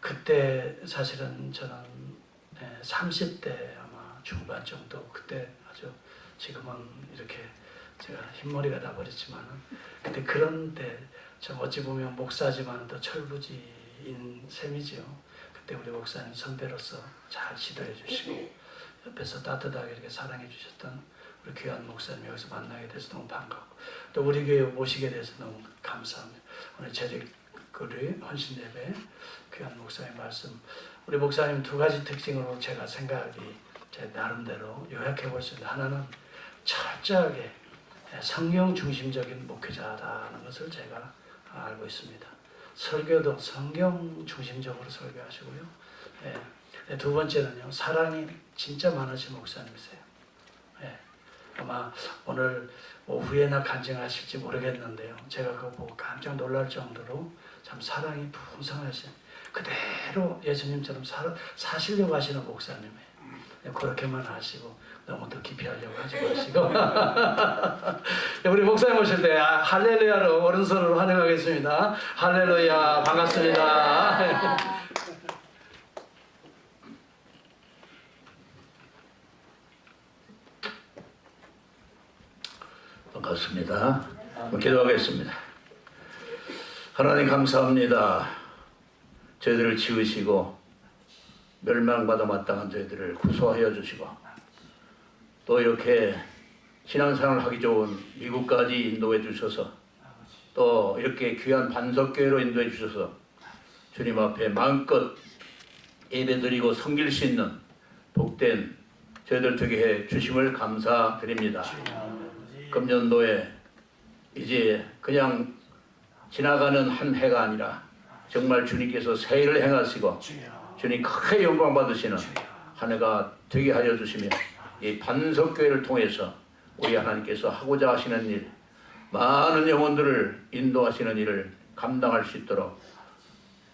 그때 사실은 저는 30대 아마 중반 정도, 그때 아주 지금은 이렇게 제가 흰머리가 나버렸지만 그때 그런 때 좀 어찌 보면 목사지만 더 철부지인 셈이지요. 그때 우리 목사님 선배로서 잘 지도해 주시고 옆에서 따뜻하게 이렇게 사랑해 주셨던 우리 귀한 목사님 여기서 만나게 돼서 너무 반갑고, 또 우리 교회 모시게 돼서 너무 감사합니다. 오늘 재직거리 헌신예배 귀한 목사님 말씀, 우리 목사님 두 가지 특징으로 제가 생각이 제 나름대로 요약해 볼 수 있는데, 하나는 철저하게 성경 중심적인 목회자라는 것을 제가 알고 있습니다. 설교도 성경 중심적으로 설교하시고요. 두 번째는요, 사랑이 진짜 많으신 목사님이세요. 아마 오늘 오후에나 간증하실지 모르겠는데요, 제가 그거 보고 깜짝 놀랄 정도로 참 사랑이 풍성하신, 그대로 예수님처럼 사시려고 하시는 목사님이에요. 그렇게만 하시고 너무 더 깊이 하려고 하지 마시고 우리 목사님 오실 때 할렐루야로 오른손으로 환영하겠습니다. 할렐루야, 반갑습니다. 반갑습니다. 기도하겠습니다. 하나님 감사합니다. 저희들을 지으시고 멸망받아 마땅한 저희들을 구소하여 주시고, 또 이렇게 신앙생활을 하기 좋은 미국까지 인도해 주셔서, 또 이렇게 귀한 반석교회로 인도해 주셔서 주님 앞에 마음껏 예배드리고 섬길 수 있는 복된 저희들 되게 해 주심을 감사드립니다. 금년도에 이제 그냥 지나가는 한 해가 아니라 정말 주님께서 새 일을 행하시고 주님 크게 영광 받으시는 한 해가 되게 하여 주시며, 이 반석교회를 통해서 우리 하나님께서 하고자 하시는 일, 많은 영혼들을 인도하시는 일을 감당할 수 있도록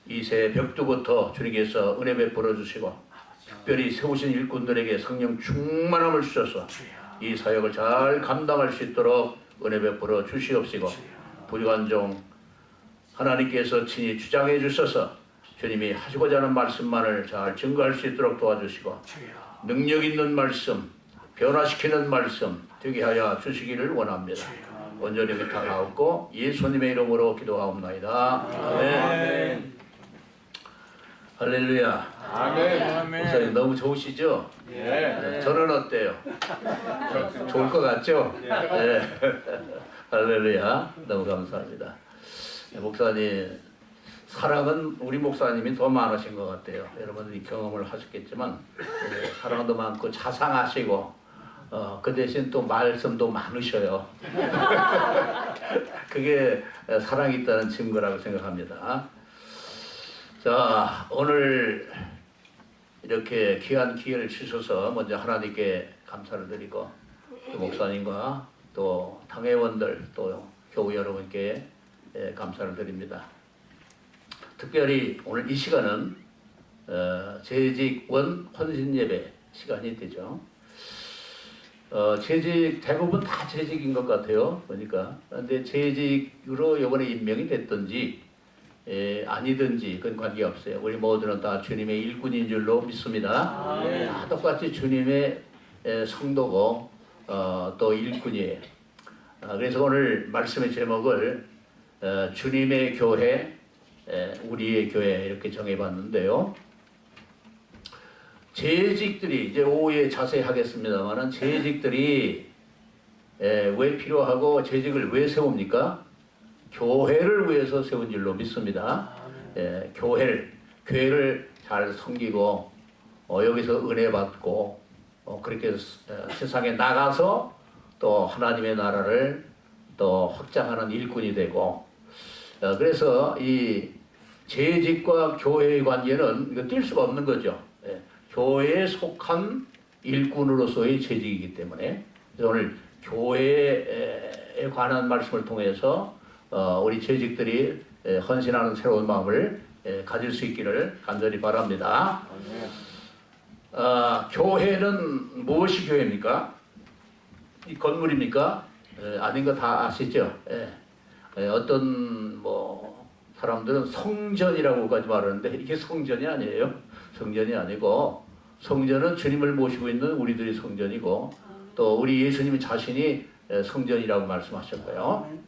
이 새 벽두부터 주님께서 은혜 베풀어 주시고, 특별히 세우신 일꾼들에게 성령 충만함을 주셔서 이 사역을 잘 감당할 수 있도록 은혜 베풀어 주시옵시고, 부족한 종 하나님께서 친히 주장해 주셔서 주님이 하시고자 하는 말씀만을 잘 증거할 수 있도록 도와주시고, 능력 있는 말씀, 변화시키는 말씀 되게 하여 주시기를 원합니다. 온전히 부탁하옵고 예수님의 이름으로 기도하옵나이다. 아멘. 할렐루야. 아멘. 목사님 너무 좋으시죠? 예. 저는 어때요? 좋을 것 같죠? 네. 할렐루야. 너무 감사합니다. 목사님 사랑은 우리 목사님이 더 많으신 것 같아요. 여러분들이 경험을 하셨겠지만 사랑도 많고 자상하시고, 그 대신 또 말씀도 많으셔요. 그게 사랑이 있다는 증거라고 생각합니다. 자, 오늘 이렇게 귀한 기회를 주셔서 먼저 하나님께 감사를 드리고, 또 목사님과 또 당회원들 또 교우 여러분께 감사를 드립니다. 특별히 오늘 이 시간은 재직원 헌신예배 시간이 되죠. 재직 대부분 다 재직인 것 같아요. 보니까. 그런데 재직으로 이번에 임명이 됐든지 아니든지 그건 관계없어요. 우리 모두는 다 주님의 일꾼인 줄로 믿습니다. 다 똑같이 주님의 성도고 또 일꾼이에요. 그래서 오늘 말씀의 제목을 주님의 교회, 우리의 교회 이렇게 정해봤는데요. 재직들이 이제 오후에 자세히 하겠습니다만은 재직들이 왜 필요하고 재직을 왜 세웁니까? 교회를 위해서 세운 줄로 믿습니다. 교회를 잘 섬기고 여기서 은혜 받고 그렇게 세상에 나가서 또 하나님의 나라를 또 확장하는 일꾼이 되고, 그래서 이 재직과 교회의 관계는 이거 뛸 수가 없는 거죠. 교회에 속한 일꾼으로서의 재직이기 때문에, 그래서 오늘 교회에 관한 말씀을 통해서 우리 재직들이 헌신하는 새로운 마음을 가질 수 있기를 간절히 바랍니다. 교회는 무엇이 교회입니까? 이 건물입니까? 아닌 거 다 아시죠? 어떤 사람들은 성전이라고까지 말하는데 이게 성전이 아니에요. 성전이 아니고 성전은 주님을 모시고 있는 우리들이 성전이고 또 우리 예수님 자신이 성전이라고 말씀하셨고요.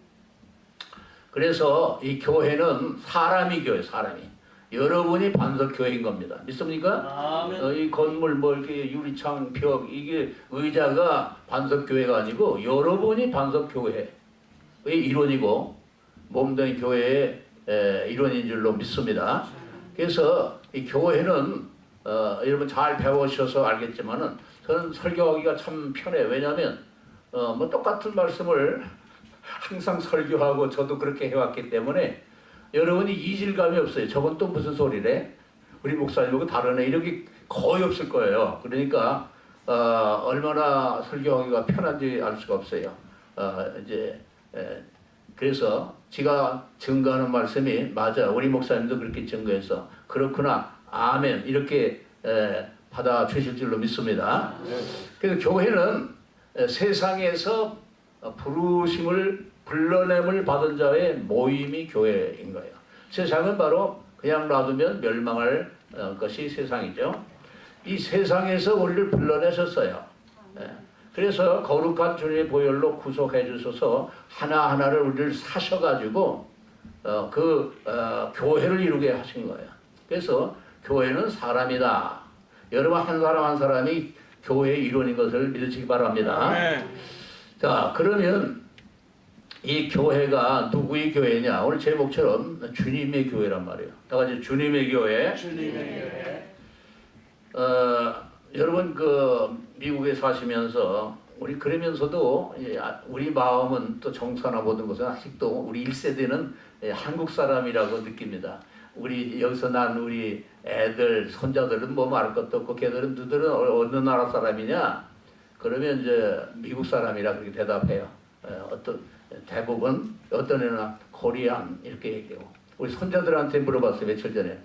그래서 이 교회는 사람이 교회, 사람이. 여러분이 반석교회인 겁니다. 믿습니까? 이 건물, 뭐 이렇게 유리창, 벽, 이게 의자가 반석교회가 아니고 여러분이 반석교회의 일원이고 몸된 교회의 일원인 줄로 믿습니다. 그래서 이 교회는 여러분 잘 배우셔서 알겠지만은 저는 설교하기가 참 편해요. 왜냐하면 뭐 똑같은 말씀을 항상 설교하고 저도 그렇게 해왔기 때문에 여러분이 이질감이 없어요. 저건 또 무슨 소리래? 우리 목사님하고 다르네. 이렇게 거의 없을 거예요. 그러니까 얼마나 설교하기가 편한지 알 수가 없어요. 그래서 제가 증거하는 말씀이 맞아. 우리 목사님도 그렇게 증거해서 그렇구나. 아멘. 이렇게 받아주실 줄로 믿습니다. 그래서 교회는 세상에서 부르심을 불러냄을 받은 자의 모임이 교회인 거예요. 세상은 바로 그냥 놔두면 멸망할 것이 세상이죠. 이 세상에서 우리를 불러내셨어요. 그래서 거룩한 주님의 보혈로 구속해 주셔서 하나하나를 우리를 사셔가지고 교회를 이루게 하신 거예요. 그래서 교회는 사람이다. 여러분 한 사람 한 사람이 교회의 일원인 것을 믿으시기 바랍니다. 자, 그러면 이 교회가 누구의 교회냐? 오늘 제목처럼 주님의 교회란 말이에요. 다 같이 주님의 교회. 주님의 교회. 여러분 미국에 사시면서 우리 그러면서도 우리 마음은 또 정서나 모든 것은 아직도 우리 1세대는 한국 사람이라고 느낍니다. 우리 여기서 난 우리 애들, 손자들은 뭐 말할 것도 없고 걔들은 너희들은 어느 나라 사람이냐? 그러면 이제 미국 사람이라 그렇게 대답해요. 대부분 어떤 애는 코리안 이렇게 얘기하고 우리 손자들한테 물어봤어요. 며칠 전에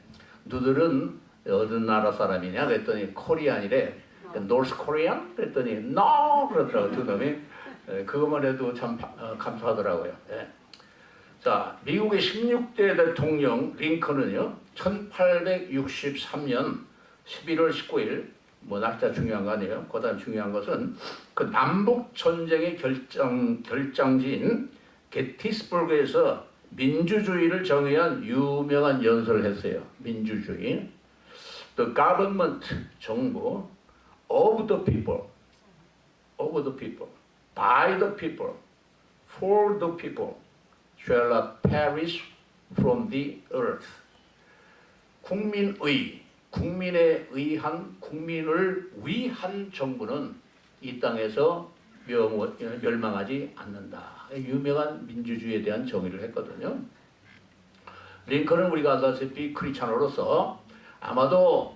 너희들은 어느 나라 사람이냐? 그랬더니 코리안이래. 노스 코리안? 그랬더니 no! 그러더라고요. 두 놈이. 그것만 해도 참 감사하더라고요. 자, 미국의 16대 대통령 링컨은요 1863년 11월 19일 뭐 날짜 중요한 거 아니에요. 그다음 중요한 것은 그 남북 전쟁의 결정지인 게티스버그에서 민주주의를 정의한 유명한 연설을 했어요. 민주주의. The government, 정부, of the people, by the people, for the people, shall not perish from the earth. 국민에 의한, 국민을 위한 정부는 이 땅에서 멸망하지 않는다. 유명한 민주주의에 대한 정의를 했거든요. 링컨은 우리가 알다시피 크리스찬으로서 아마도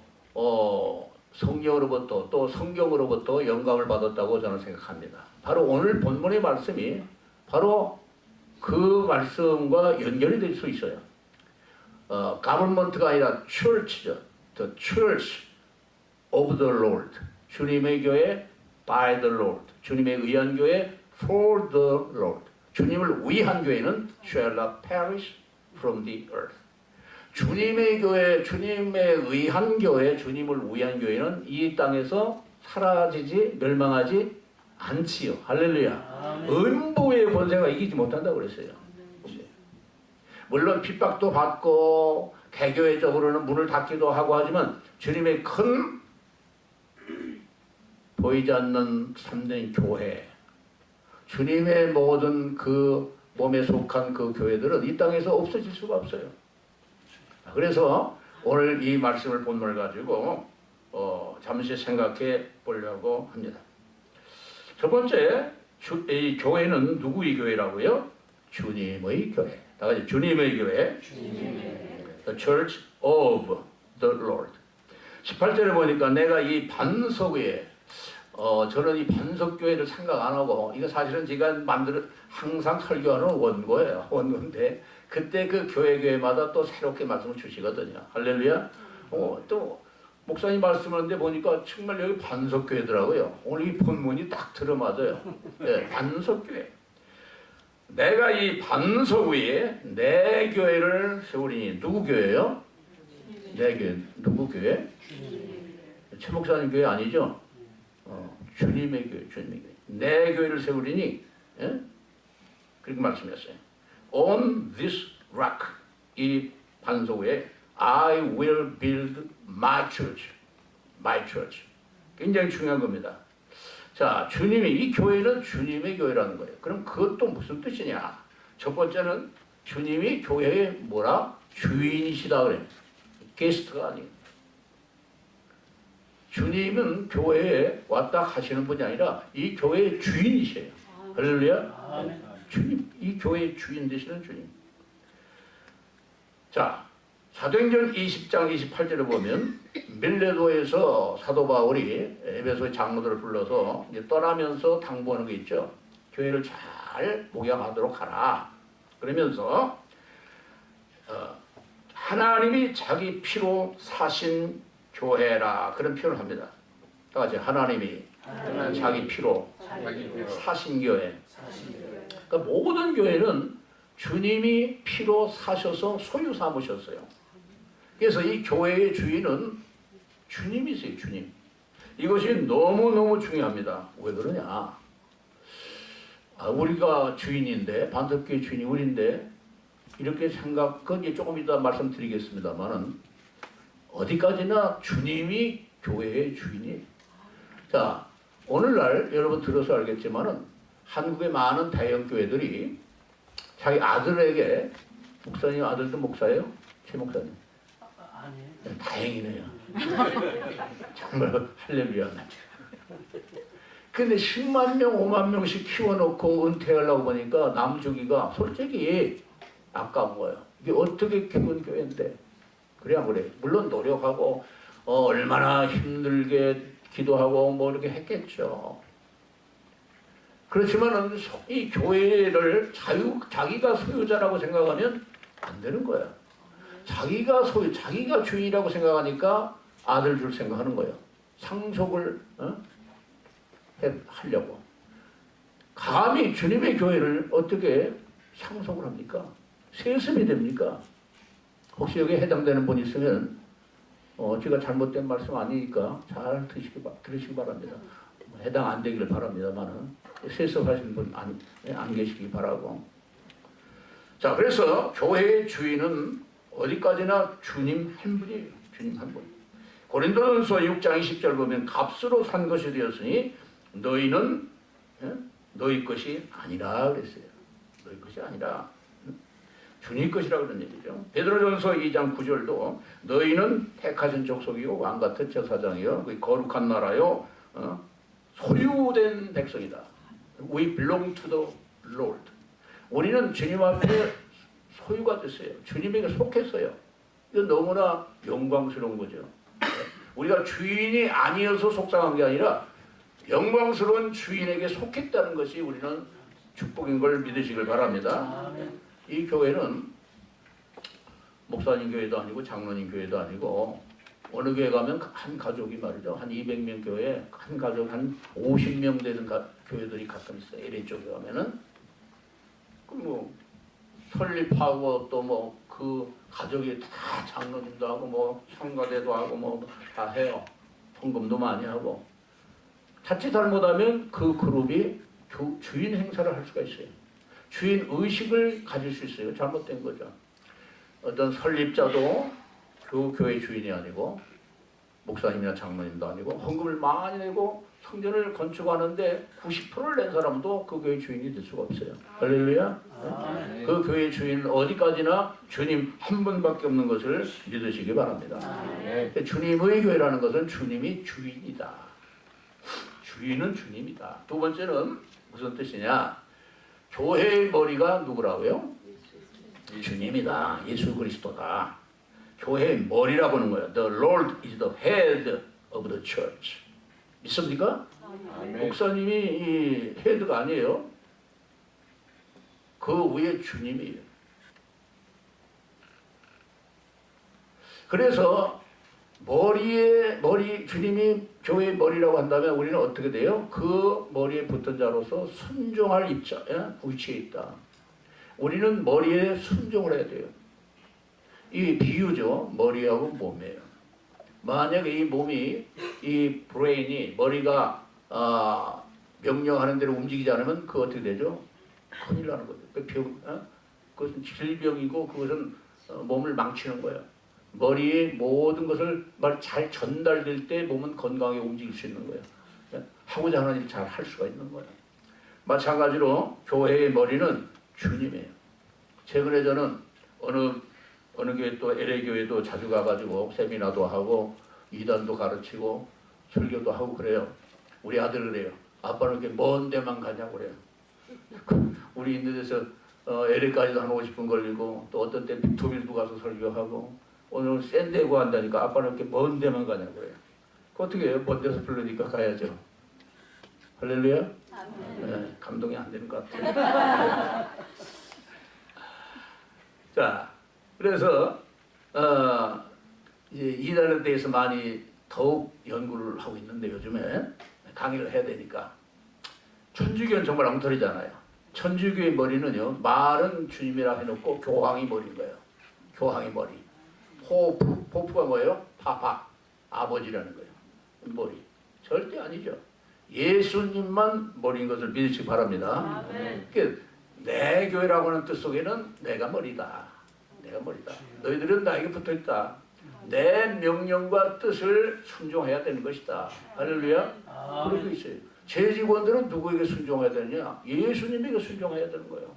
성령으로부터 또 성경으로부터 영감을 받았다고 저는 생각합니다. 바로 오늘 본문의 말씀이 바로 그 말씀과 연결이 될 수 있어요. 가버먼트가 아니라 church죠. The church of the Lord. 주님의 교회 by the Lord. 주님에 의한 교회 for the Lord. 주님을 위한 교회는 shall not perish from the earth. 주님의 교회, 주님에 의한 교회, 주님을 위한 교회는 이 땅에서 사라지지, 멸망하지 않지요. 할렐루야. 음부의 권세가 이기지 못한다고 그랬어요. 물론 핍박도 받고 개교회적으로는 문을 닫기도 하고 하지만 주님의 큰 보이지 않는 참된 교회, 주님의 모든 그 몸에 속한 그 교회들은 이 땅에서 없어질 수가 없어요. 그래서 오늘 이 말씀을 본문을 가지고 잠시 생각해 보려고 합니다. 첫 번째, 이 교회는 누구의 교회라고요? 주님의 교회. 다 같이 주님의 교회. The Church of the Lord. 18절에 보니까 내가 이 반석에 저는 이 반석교회를 생각 안 하고 이거 사실은 제가 항상 설교하는 원고예요. 원고인데 그때 그 교회마다 또 새롭게 말씀을 주시거든요. 할렐루야. 또 목사님 말씀하는데 보니까 정말 여기 반석교회더라고요. 오늘 이 본문이 딱 들어맞아요. 네, 반석교회. 내가 이 반석 위에 내 교회를 세우리니. 누구 교회요? 내 교회. 누구 교회? 최 목사님 교회 아니죠? 주님의 교회, 주님의 교회. 내 교회를 세우리니, 예? 그렇게 말씀했어요. On this rock, 이 반석 위에 I will build my church. My church. 굉장히 중요한 겁니다. 자, 주님이, 이 교회는 주님의 교회라는 거예요. 그럼 그것도 무슨 뜻이냐? 첫 번째는 주님이 교회의 뭐라? 주인이시다 그래요. 게스트가 아니에요. 주님은 교회에 왔다 가시는 분이 아니라 이 교회의 주인이세요. 할렐루야. 주님, 이 교회의 주인 되시는 주님. 자, 사도행전 20장 28절에 보면 밀레도에서 사도 바울이 에베소의 장로들을 불러서 이제 떠나면서 당부하는 게 있죠. 교회를 잘 목양하도록 하라. 그러면서 하나님이 자기 피로 사신 교회라, 그런 표현을 합니다. 다 같이 하나님이 자기 피로 사신 교회. 그러니까 모든 교회는 주님이 피로 사셔서 소유 삼으셨어요. 그래서 이 교회의 주인은 주님이세요. 주님. 이것이 너무너무 중요합니다. 왜 그러냐? 우리가 주인인데, 반석교회 주인이 우리인데, 이렇게 그건 이제 조금 이따 말씀드리겠습니다만은, 어디까지나 주님이 교회의 주인이에요. 자, 오늘날 여러분 들어서 알겠지만은 한국의 많은 대형 교회들이 자기 아들에게, 목사님 아들도 목사예요? 최 목사님? 아니에요. 네, 다행이네요. 정말 할렐루야. 근데 10만 명, 5만 명씩 키워놓고 은퇴하려고 보니까 남주기가 솔직히 아까운 거예요. 이게 어떻게 키운 교회인데? 그래야 그래. 물론 노력하고 얼마나 힘들게 기도하고 뭐 이렇게 했겠죠. 그렇지만은 이 교회를 자기가 소유자라고 생각하면 안 되는 거예요. 자기가 주인이라고 생각하니까 아들 줄 생각하는 거예요. 상속을 하려고. 감히 주님의 교회를 어떻게 상속을 합니까? 세습이 됩니까? 혹시 여기에 해당되는 분 있으면 제가 잘못된 말씀 아니니까 잘 들으시기 바랍니다. 해당 안 되기를 바랍니다만은 세습하시는 분 안 계시기 바라고. 자, 그래서 교회의 주인은 어디까지나 주님 한 분이에요. 주님 한 분. 고린도전서 6장 20절 보면 값으로 산 것이 되었으니 너희는 너희 것이 아니라 그랬어요. 너희 것이 아니라 주님 것이라 그런 얘기죠. 베드로전서 2장 9절도 너희는 택하신 족속이요 왕같은 제사장이요 거룩한 나라요 소유된 백성이다. We belong to the Lord. 우리는 주님 앞에 소유가 됐어요. 주님에게 속했어요. 이건 너무나 영광스러운 거죠. 우리가 주인이 아니어서 속상한 게 아니라 영광스러운 주인에게 속했다는 것이 우리는 축복인 걸 믿으시길 바랍니다. 이 교회는 목사님 교회도 아니고 장로님 교회도 아니고 어느 교회 가면 한 가족이 말이죠. 한 200명 교회, 한 가족 한 50명 되는 교회들이 가끔 있어요. LA 쪽에 가면은. 설립하고 또 그 가족이 다 장로님도 하고 뭐 성가대도 하고 뭐 다 해요. 헌금도 많이 하고. 자칫 잘못하면 그 그룹이 주인 행사를 할 수가 있어요. 주인 의식을 가질 수 있어요. 잘못된 거죠. 어떤 설립자도 그 교회 주인이 아니고 목사님이나 장로님도 아니고 헌금을 많이 내고 성전을 건축하는데 90%를 낸 사람도 그 교회 주인이 될 수가 없어요. 할렐루야. 그 교회 주인은 어디까지나 주님 한 분밖에 없는 것을 믿으시기 바랍니다. 주님의 교회라는 것은 주님이 주인이다. 주인은 주님이다. 두 번째는 무슨 뜻이냐? 교회의 머리가 누구라고요? 주님이다. 예수 그리스도다. 교회의 머리라고 하는 거예요. The Lord is the head of the church. 믿습니까? 목사님이 이 헤드가 아니에요. 그 위에 주님이에요. 그래서 주님이 교회의 머리라고 한다면 우리는 어떻게 돼요? 그 머리에 붙은 자로서 순종할 위치에 있다. 우리는 머리에 순종을 해야 돼요. 이 비유죠. 머리하고 몸이에요. 만약에 이 몸이, 이 브레인이, 머리가 명령하는 대로 움직이지 않으면 그거 어떻게 되죠? 큰일 나는 거죠. 그것은 질병이고 그것은 몸을 망치는 거예요. 머리에 모든 것을 잘 전달될 때 몸은 건강하게 움직일 수 있는 거예요. 하고자 하는 일 잘 할 수가 있는 거예요. 마찬가지로 교회의 머리는 주님이에요. 최근에 저는 어느 교회 또 LA 교회도 자주 가가지고 세미나도 하고 이단도 가르치고 설교도 하고 그래요. 우리 아들 그래요. 아빠는 이렇게 먼 데만 가냐고 그래요. 우리 있는 데서 LA까지도 한 50분 걸리고 또 어떤 때 빅토빌도 가서 설교하고 오늘 샌디에고 한다니까 아빠는 이렇게 먼 데만 가냐고 그래요. 어떻게 해요? 먼 데서 부르니까 가야죠. 할렐루야? 네, 감동이 안 되는 것 같아요. 자, 그래서 이제 이단에 대해서 많이 더욱 연구를 하고 있는데 요즘에 강의를 해야 되니까 천주교는 정말 엉터리잖아요. 천주교의 머리는요, 말은 주님이라 해놓고 교황이 머리인 거예요. 교황이 머리. 포프가 뭐예요? 파파, 아버지라는 거예요. 머리. 절대 아니죠. 예수님만 머리인 것을 믿으시기 바랍니다. 그러니까 내 교회라고 하는 뜻 속에는 내가 머리다. 내가 머리다. 너희들은 나에게 붙어있다. 내 명령과 뜻을 순종해야 되는 것이다. 할렐루야. 그러고 있어요. 제 직원들은 누구에게 순종해야 되느냐? 예수님에게 순종해야 되는 거예요.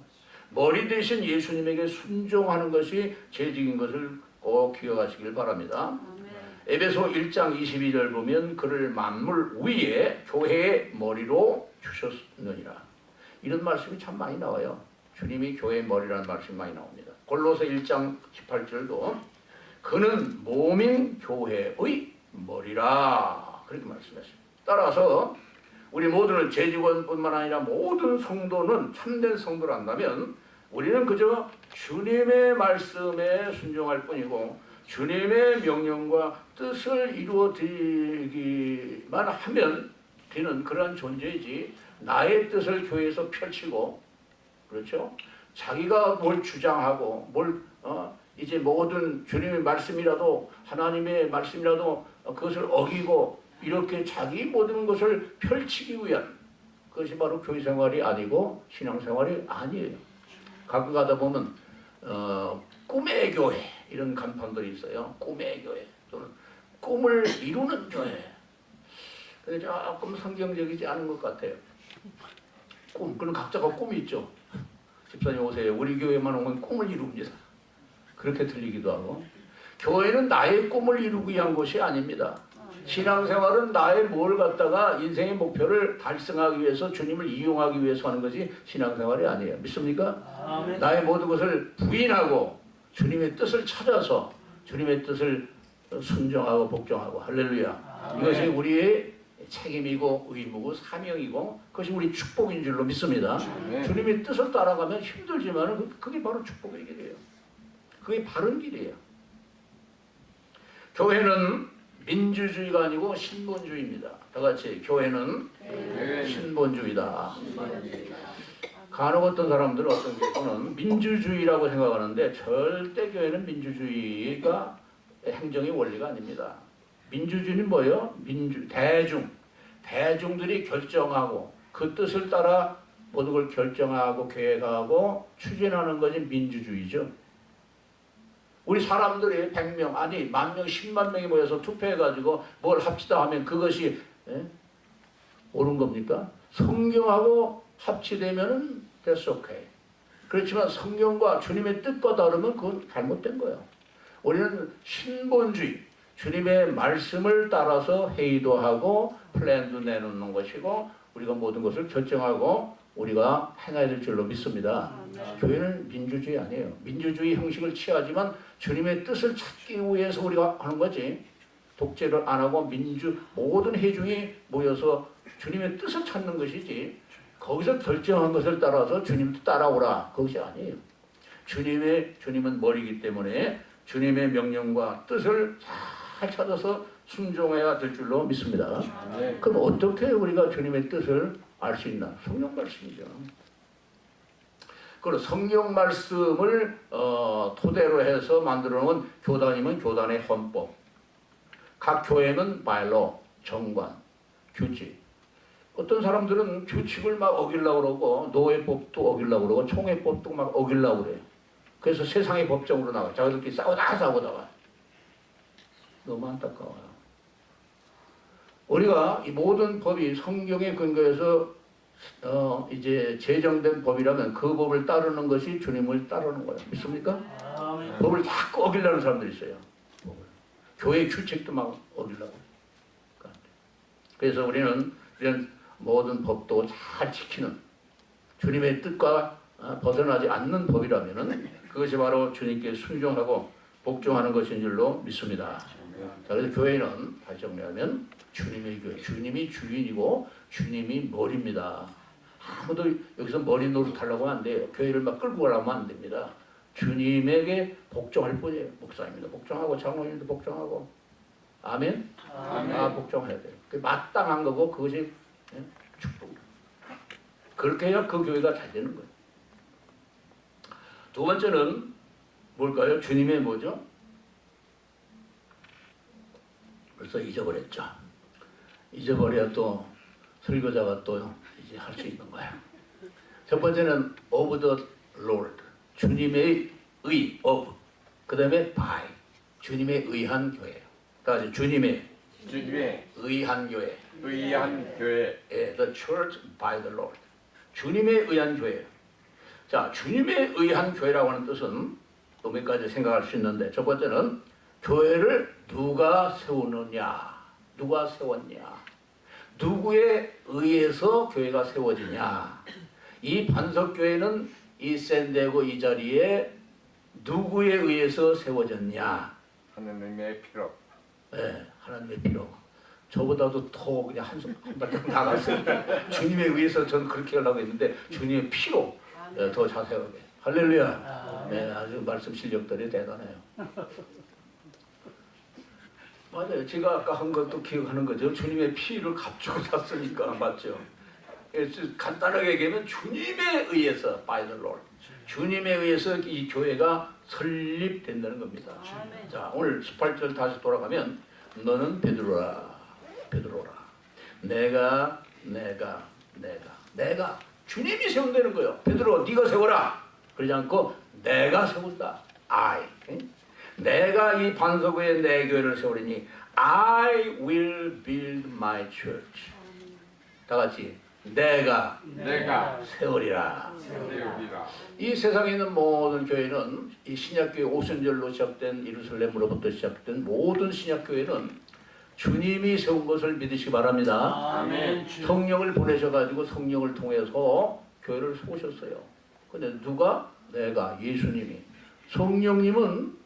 머리 대신 예수님에게 순종하는 것이 재직인 것을 꼭 기억하시길 바랍니다. 에베소 1장 22절 보면 그를 만물 위에 교회의 머리로 주셨느니라. 이런 말씀이 참 많이 나와요. 주님이 교회의 머리라는 말씀이 많이 나옵니다. 골로새 1장 18절도 그는 몸인 교회의 머리라 그렇게 말씀했습니다. 따라서 우리 모두는 재직원뿐만 아니라 모든 성도는 참된 성도란다면 우리는 그저 주님의 말씀에 순종할 뿐이고 주님의 명령과 뜻을 이루어 드리기만 하면 되는 그러한 존재이지 나의 뜻을 교회에서 펼치고 그렇죠? 자기가 뭘 주장하고 이제 모든 주님의 말씀이라도 하나님의 말씀이라도 그것을 어기고 이렇게 자기 모든 것을 펼치기 위한 그것이 바로 교회 생활이 아니고 신앙 생활이 아니에요. 가끔 가다 보면 꿈의 교회 이런 간판들이 있어요. 꿈의 교회 또는 꿈을 이루는 교회. 근데 조금 성경적이지 않은 것 같아요. 그럼 각자가 꿈이 있죠. 집사님 오세요. 우리 교회만 오면 꿈을 이룹니다. 그렇게 들리기도 하고 교회는 나의 꿈을 이루기 위한 것이 아닙니다. 신앙생활은 나의 뭘 갖다가 인생의 목표를 달성하기 위해서 주님을 이용하기 위해서 하는 것이 신앙생활이 아니에요. 믿습니까? 아멘. 나의 모든 것을 부인하고 주님의 뜻을 찾아서 주님의 뜻을 순종하고 복종하고 할렐루야. 아멘. 이것이 우리의 책임이고 의무고 사명이고 그것이 우리 축복인 줄로 믿습니다. 아멘. 주님의 뜻을 따라가면 힘들지만 그게 바로 축복의 길이에요. 그게 바른 길이에요. 교회는 민주주의가 아니고 신본주의입니다. 다 같이 교회는 신본주의다. 간혹 어떤 사람들은 어떤 교회는 민주주의라고 생각하는데 절대 교회는 민주주의가 행정의 원리가 아닙니다. 민주주의는 뭐예요? 대중들이 결정하고 그 뜻을 따라 모든 걸 결정하고 계획하고 추진하는 것이 민주주의죠. 우리 사람들이 100명 아니 10,000명 10만 명이 모여서 투표해가지고 뭘 합시다 하면 그것이 옳은 겁니까? 성경하고 합치되면은 that's okay. 그렇지만 성경과 주님의 뜻과 다르면 그건 잘못된 거예요. 우리는 신본주의 주님의 말씀을 따라서 회의도 하고 플랜도 내놓는 것이고 우리가 모든 것을 결정하고 우리가 행해야 될 줄로 믿습니다. 교회는 민주주의 아니에요. 민주주의 형식을 취하지만 주님의 뜻을 찾기 위해서 우리가 하는 거지. 독재를 안 하고 모든 회중이 모여서 주님의 뜻을 찾는 것이지 거기서 결정한 것을 따라서 주님도 따라오라 그것이 아니에요. 주님은 머리이기 때문에 주님의 명령과 뜻을 잘 찾아서 순종해야 될 줄로 믿습니다. 그럼 어떻게 우리가 주님의 뜻을 알 수 있나? 성경 말씀이죠. 그리고 성경 말씀을 토대로 해서 만들어 놓은 교단이면 교단의 헌법, 각 교회는 바일로, 정관, 규칙. 어떤 사람들은 규칙을 막 어기려고 그러고 노예법도 어기려고 그러고 총회법도 막 어기려고 그래요. 그래서 세상의 법정으로 나가. 자기들끼리 싸우다가 너무 안타까워요. 우리가 이 모든 법이 성경에 근거해서 이제 제정된 법이라면 그 법을 따르는 것이 주님을 따르는 거예요. 믿습니까? 아멘. 법을 자꾸 어기려는 사람들이 있어요. 법을. 교회 규칙도 막 어기려고. 그래서 우리는 이런 모든 법도 잘 지키는 주님의 뜻과 벗어나지 않는 법이라면은 그것이 바로 주님께 순종하고 복종하는 것인 줄로 믿습니다. 자, 그래서 교회는 다시 정리하면 주님의 교회, 주님이 주인이고 주님이 머리입니다. 아무도 여기서 머리 노릇하려고 하면 안 돼요. 교회를 막 끌고 가려면 안 됩니다. 주님에게 복종할 뿐이에요. 목사님도 복종하고 장로님도 복종하고. 아멘? 아멘. 복종해야 돼요. 그게 마땅한 거고 그것이 축복. 그렇게 해야 그 교회가 잘 되는 거예요. 두 번째는 뭘까요? 주님의 뭐죠? 벌써 잊어버렸죠. 잊어버려야 또 설교자가 또 이제 할 수 있는 거예요. 첫 번째는 of the Lord. 주님의 의, of. 그 다음에 by. 주님에 의한 교회. 그러니까 주님의 의한 교회. 의한 교회. The church by the Lord. 주님에 의한 교회. 자, 주님에 의한 교회라고 하는 뜻은 또 몇 가지 생각할 수 있는데, 첫 번째는 교회를 누가 세우느냐, 누가 세웠냐, 누구에 의해서 교회가 세워지냐. 이 반석교회는 이 샌디에고 이 자리에 누구에 의해서 세워졌냐. 하나님의 피로. 네, 하나님의 피로. 저보다도 더 그냥 한 발짝 나갔어요. 주님에 의해서 저는 그렇게 하려고 했는데 주님의 피로 더 자세하게. 할렐루야. 네, 아주 말씀 실력들이 대단해요. 맞아요. 제가 아까 한 것도 기억하는 거죠. 주님의 피를 값주고 샀으니까. 맞죠? 그래서 간단하게 얘기하면 주님에 의해서 by the Lord. 주님에 의해서 이 교회가 설립된다는 겁니다. 자, 오늘 18절 다시 돌아가면 너는 베드로라. 내가 주님이 세운다는 거예요. 베드로 네가 세워라. 그러지 않고 내가 세운다. I. 내가 이 반석 위에 내 교회를 세우리니 I will build my church. 다 같이 내가 세우리라. 이 세상에 있는 모든 교회는 이 신약교회 오순절로 시작된 예루살렘으로부터 시작된 모든 신약교회는 주님이 세운 것을 믿으시기 바랍니다. 아멘. 성령을 보내셔가지고 성령을 통해서 교회를 세우셨어요. 근데 누가? 내가, 예수님이. 성령님은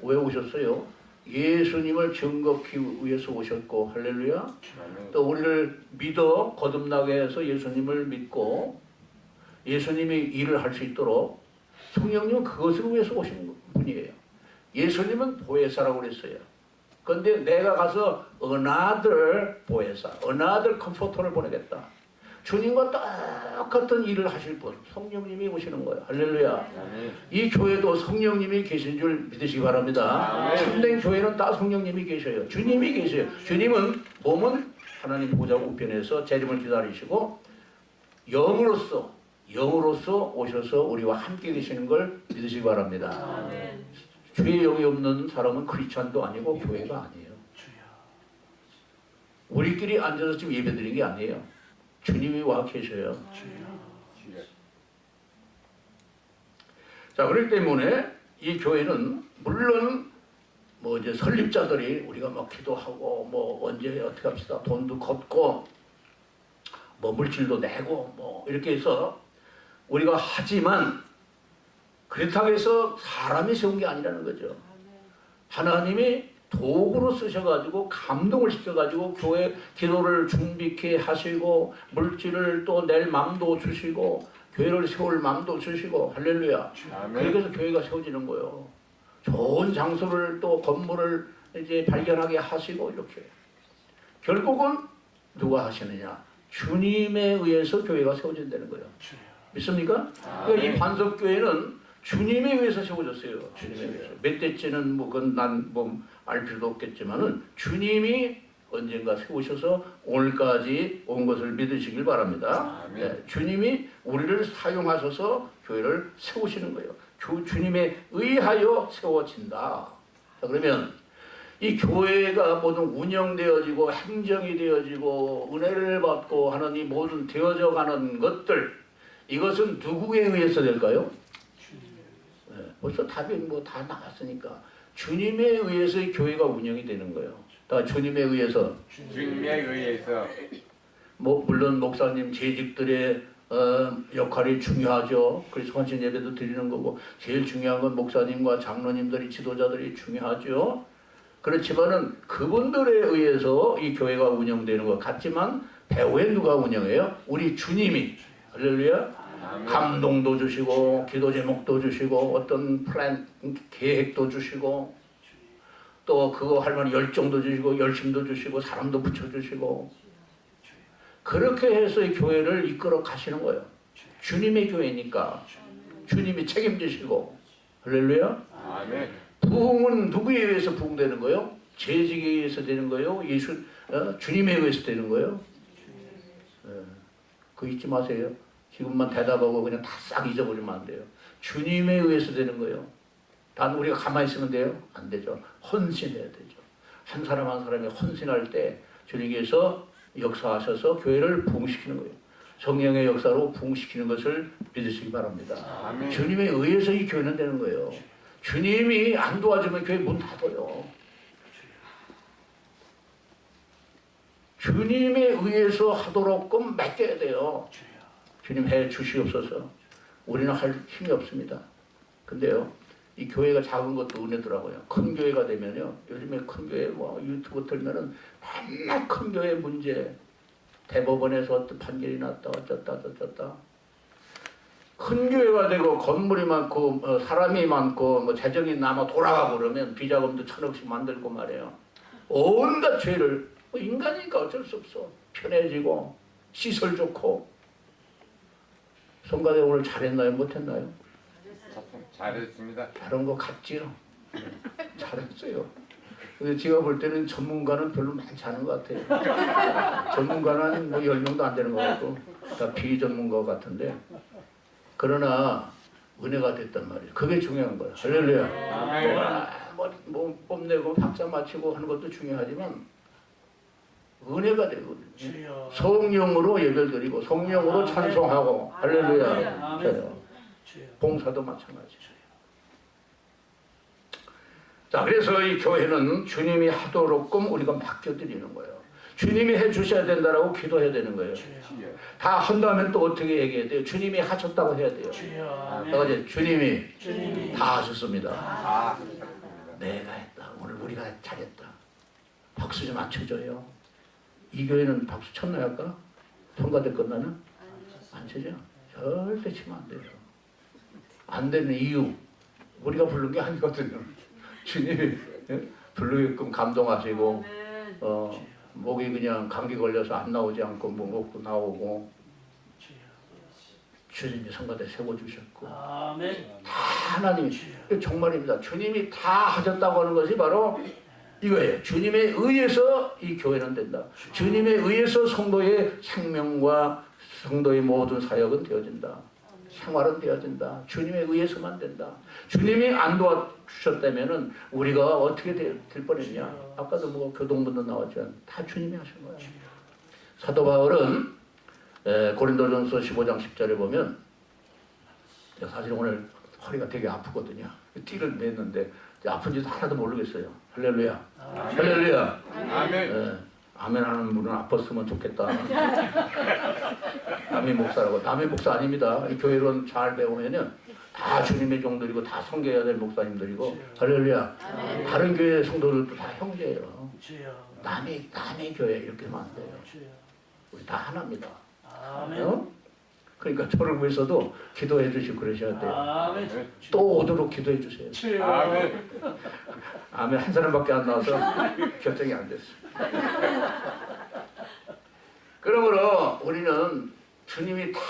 왜 오셨어요? 예수님을 증거하기 위해서 오셨고, 할렐루야. 또 우리를 믿어 거듭나게 해서 예수님을 믿고 예수님이 일을 할 수 있도록 성령님은 그것을 위해서 오신 분이에요. 예수님은 보혜사라고 그랬어요. 그런데 내가 가서 another 보혜사, another comforter를 보내겠다. 주님과 똑같은 일을 하실 분, 성령님이 오시는 거예요. 할렐루야. 이 교회도 성령님이 계신 줄 믿으시기 바랍니다. 참된 교회는 다 성령님이 계셔요. 주님이 계셔요. 주님은 몸은 하나님 보좌 우편에서 재림을 기다리시고 영으로서 오셔서 우리와 함께 계시는 걸 믿으시기 바랍니다. 주의 영이 없는 사람은 크리스찬도 아니고 교회가 아니에요. 우리끼리 앉아서 지금 예배드리는 게 아니에요. 주님이 와 계셔요. 자, 그렇기 때문에 이 교회는 물론 뭐 이제 설립자들이 우리가 막 기도하고 뭐 언제 어떻게 합시다 돈도 걷고 뭐 물질도 내고 뭐 이렇게 해서 우리가 하지만 그렇다고 해서 사람이 세운 게 아니라는 거죠. 하나님이 도구로 쓰셔가지고 감동을 시켜가지고 교회 기도를 준비케 하시고 물질을 또 낼 마음도 주시고 교회를 세울 마음도 주시고 할렐루야. 그래서 교회가 세워지는 거예요. 좋은 장소를 또 건물을 이제 발견하게 하시고 이렇게 결국은 누가 하시느냐? 주님에 의해서 교회가 세워진다는 거예요. 믿습니까? 그러니까 이 반석교회는 주님에 의해서 세워졌어요. 주님에 의해서. 몇 대째는 뭐 그건 난 뭐 알 필요도 없겠지만은 주님이 언젠가 세우셔서 오늘까지 온 것을 믿으시길 바랍니다. 네, 주님이 우리를 사용하셔서 교회를 세우시는 거예요. 주님에 의하여 세워진다. 자, 그러면 이 교회가 모든 운영되어지고 행정이 되어지고 은혜를 받고 하는 이 모든 되어져 가는 것들, 이것은 누구에 의해서 될까요? 네, 벌써 답이 뭐 다 나왔으니까 주님에 의해서 이 교회가 운영이 되는 거예요. 다 주님에 의해서. 주님에 의해서. 뭐 물론 목사님 재직들의 역할이 중요하죠. 그래서 헌신 예배도 드리는 거고 제일 중요한 건 목사님과 장로님들이 지도자들이 중요하죠. 그렇지만은 그분들에 의해서 이 교회가 운영되는 것 같지만 배후에 누가 운영해요? 우리 주님이. 할렐루야. 감동도 주시고 기도 제목도 주시고 어떤 플랜 계획도 주시고 또 그거 할 만한 열정도 주시고 열심도 주시고 사람도 붙여주시고 그렇게 해서 이 교회를 이끌어 가시는 거예요. 주님의 교회니까 주님이 책임지시고. 할렐루야. 아멘. 부흥은 누구에 의해서 부흥되는 거예요? 재직에 의해서 되는 거예요? 주님에 의해서 되는 거예요? 그거 잊지 마세요. 지금만 대답하고 그냥 다 싹 잊어버리면 안 돼요. 주님에 의해서 되는 거예요. 단 우리가 가만히 있으면 돼요? 안 되죠. 헌신해야 되죠. 한 사람 한 사람이 헌신할 때 주님께서 역사하셔서 교회를 부흥시키는 거예요. 성령의 역사로 부흥시키는 것을 믿으시기 바랍니다. 아멘. 주님에 의해서 이 교회는 되는 거예요. 주님이 안 도와주면 교회 문 닫아요. 주님에 의해서 하도록끔 맡겨야 돼요. 주님 해 주시옵소서. 우리는 할 힘이 없습니다. 근데요, 이 교회가 작은 것도 은혜더라고요. 큰 교회가 되면요, 요즘에 큰 교회 뭐 유튜브 틀면은 맨날 큰 교회 문제, 대법원에서 어떤 판결이 났다 어쩌다 저쩌다. 큰 교회가 되고 건물이 많고 사람이 많고 뭐 재정이 남아 돌아가고 그러면 비자금도 1,000억씩 만들고 말이에요. 온갖 죄를 인간이니까 어쩔 수 없어. 편해지고 시설 좋고. 성가대 오늘 잘했나요? 못했나요? 잘했습니다. 잘한 것 같지요? 잘했어요. 근데 제가 볼 때는 전문가는 별로 많지 않은 것 같아요. 전문가는 뭐 10명도 안 되는 것 같고 다 비전문가 같은데 그러나 은혜가 됐단 말이에요. 그게 중요한 거예요. 할렐루야. 뭐 뽐내고 박사 맞히고 하는 것도 중요하지만 은혜가 되거든요. 성령으로 예배드리고 성령으로 찬송하고 할렐루야. 봉사도 마찬가지예요. 자, 그래서 이 교회는 주님이 하도록끔 우리가 맡겨드리는 거예요. 주님이 해주셔야 된다라고 기도해야 되는 거예요. 다 한다면 또 어떻게 얘기해야 돼요? 주님이 하셨다고 해야 돼요. 이제 주님이 다 하셨습니다. 내가 했다. 오늘 우리가 잘했다. 박수 좀 안 쳐줘요. 이 교회는 박수 쳤나요 아까? 성가대 끝나는? 안 치죠? 절대 치면 안 돼요. 안 되는 이유 우리가 부른 게 아니거든요. 주님이 부르게끔 감동하시고 목이 그냥 감기 걸려서 안 나오지 않고 뭐 먹고 나오고 주님이 성가대 세워주셨고 다 하나님이 정말입니다. 주님이 다 하셨다고 하는 것이 바로 이거예요. 주님에 의해서 이 교회는 된다. 주님에 의해서 성도의 생명과 성도의 모든 사역은 되어진다. 생활은 되어진다. 주님에 의해서만 된다. 주님이 안 도와주셨다면 우리가 어떻게 될 뻔했냐. 아까도 뭐 교동문도 나왔지만 다 주님이 하신 거예요. 사도 바울은 고린도전서 15장 10절에 보면 사실 오늘 허리가 되게 아프거든요. 띠를 냈는데 아픈지도 하나도 모르겠어요. 할렐루야. 할렐루야. 아멘. 아멘 하는 분은 아팠으면 좋겠다. 남의 목사라고. 남의 목사 아닙니다. 이 교회론 잘 배우면은 다 주님의 종들이고 다 섬겨야 될 목사님들이고. 할렐루야. 다른 교회 성도들도 다 형제예요. 남의 교회 이렇게 하면 안 돼요. 우리 다 하나입니다. 그러니까 저를 위해서도 기도해 주시고 그러셔야 돼요. 또 오도록 기도해 주세요. 아멘. 아멘. 한 사람밖에 안 나와서 결정이 안 됐어요. 그러므로 우리는 주님이 다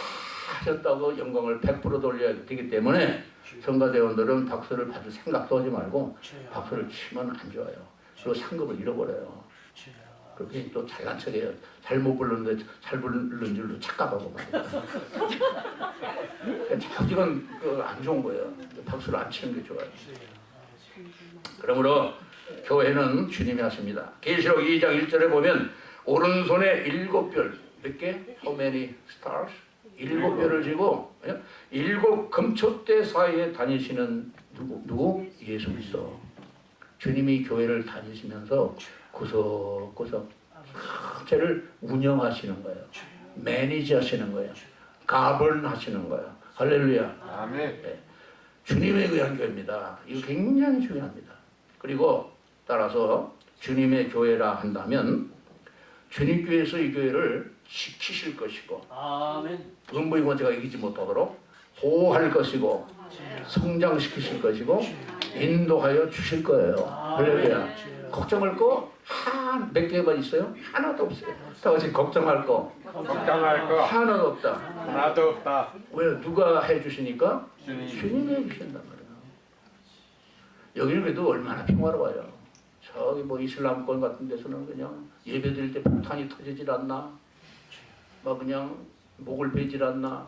하셨다고 영광을 100% 돌려야 되기 때문에 성가대원들은 박수를 받을 생각도 하지 말고 박수를 치면 안 좋아요. 그리고 상급을 잃어버려요. 그렇게 또 잘난 척해요. 잘못 불렀는데 잘 부른 줄로 착각하고 말이에요. 자꾸지간 안 좋은 거예요. 박수를 안 치는 게 좋아요. 그러므로 교회는 주님이 하십니다. 계시록 2장 1절에 보면 오른손에 7별, 몇 개? How many stars? 7별을 쥐고 7 금초대 사이에 다니시는 누구? 예수 그리스도. 주님이 교회를 다니시면서 구석구석 전체를 운영하시는 거예요. 매니지 하시는 거예요. 가번 하시는 거예요. 할렐루야. 아멘. 네. 주님에 의한 교회입니다. 이거 굉장히 중요합니다. 그리고 따라서 주님의 교회라 한다면 주님께서 이 교회를 지키실 것이고 음부의 제가 이기지 못하도록 보호할 것이고 성장시키실 것이고 인도하여 주실 거예요. 할렐루야. 걱정할 거 몇 개만 있어요? 하나도 없어요. 다 같이 걱정할 거 하나도 없다. 하나도 없다. 왜? 누가 해주시니까? 주님. 주님이 해주신단 말이에요. 여기는 그래도 얼마나 평화로워요. 저기 뭐 이슬람권 같은 데서는 그냥 예배 드릴 때 폭탄이 터지질 않나? 막 그냥 목을 베질 않나?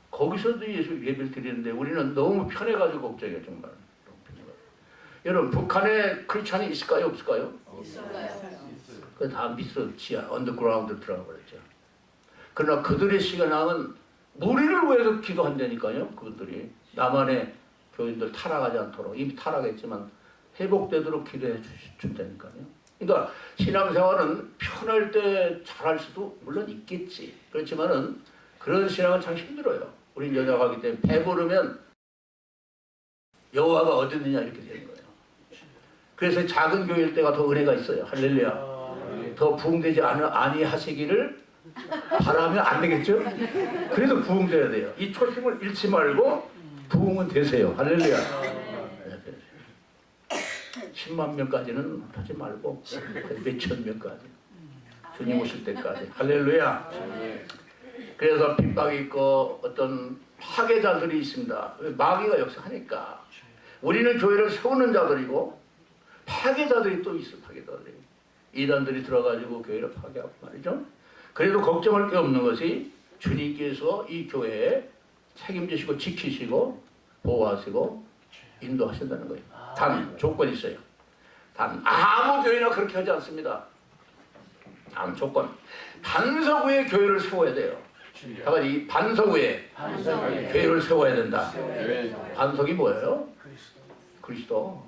거기서도 예수 예배를 드리는데 우리는 너무 편해가지고 걱정해요. 정말. 너무 편해가지고. 여러분 북한에 크리스찬이 있을까요? 없을까요? 그 다 미스 지하 언더그라운드 들어가 버렸죠. 그러나 그들의 시간은 우리를 위해서 기도한다니까요. 그분들이 남한의 교인들 타락하지 않도록 이미 타락했지만 회복되도록 기도해 준다니까요. 그러니까 신앙생활은 편할 때 잘할 수도 물론 있겠지. 그렇지만은 그런 신앙은 참 힘들어요. 우린 여자가 하기 때문에 배부르면 여호와가 어디 있느냐 이렇게 되는 거예요. 그래서 작은 교회일 때가 더 은혜가 있어요. 할렐루야. 더 부흥되지 아니하시기를 바라면 안 되겠죠? 그래도 부흥돼야 돼요. 이 초심을 잃지 말고 부흥은 되세요. 할렐루야. 10만 명까지는 하지 말고 몇천 명까지 주님 오실 때까지. 할렐루야. 그래서 핍박이 있고 어떤 파괴자들이 있습니다. 마귀가 역사하니까 우리는 교회를 세우는 자들이고 파괴자들이 또 있어. 파괴자들이 이단들이 들어가지고 교회를 파괴하고 말이죠. 그래도 걱정할 게 없는 것이 주님께서 이 교회에 책임지시고 지키시고 보호하시고 인도하신다는 거예요. 단 조건이 있어요. 단 아무 교회나 그렇게 하지 않습니다. 다음 조건. 반석 위에 교회를 세워야 돼요. 다 같이 반석 위에 교회를 세워야 된다. 반석이 뭐예요? 그리스도.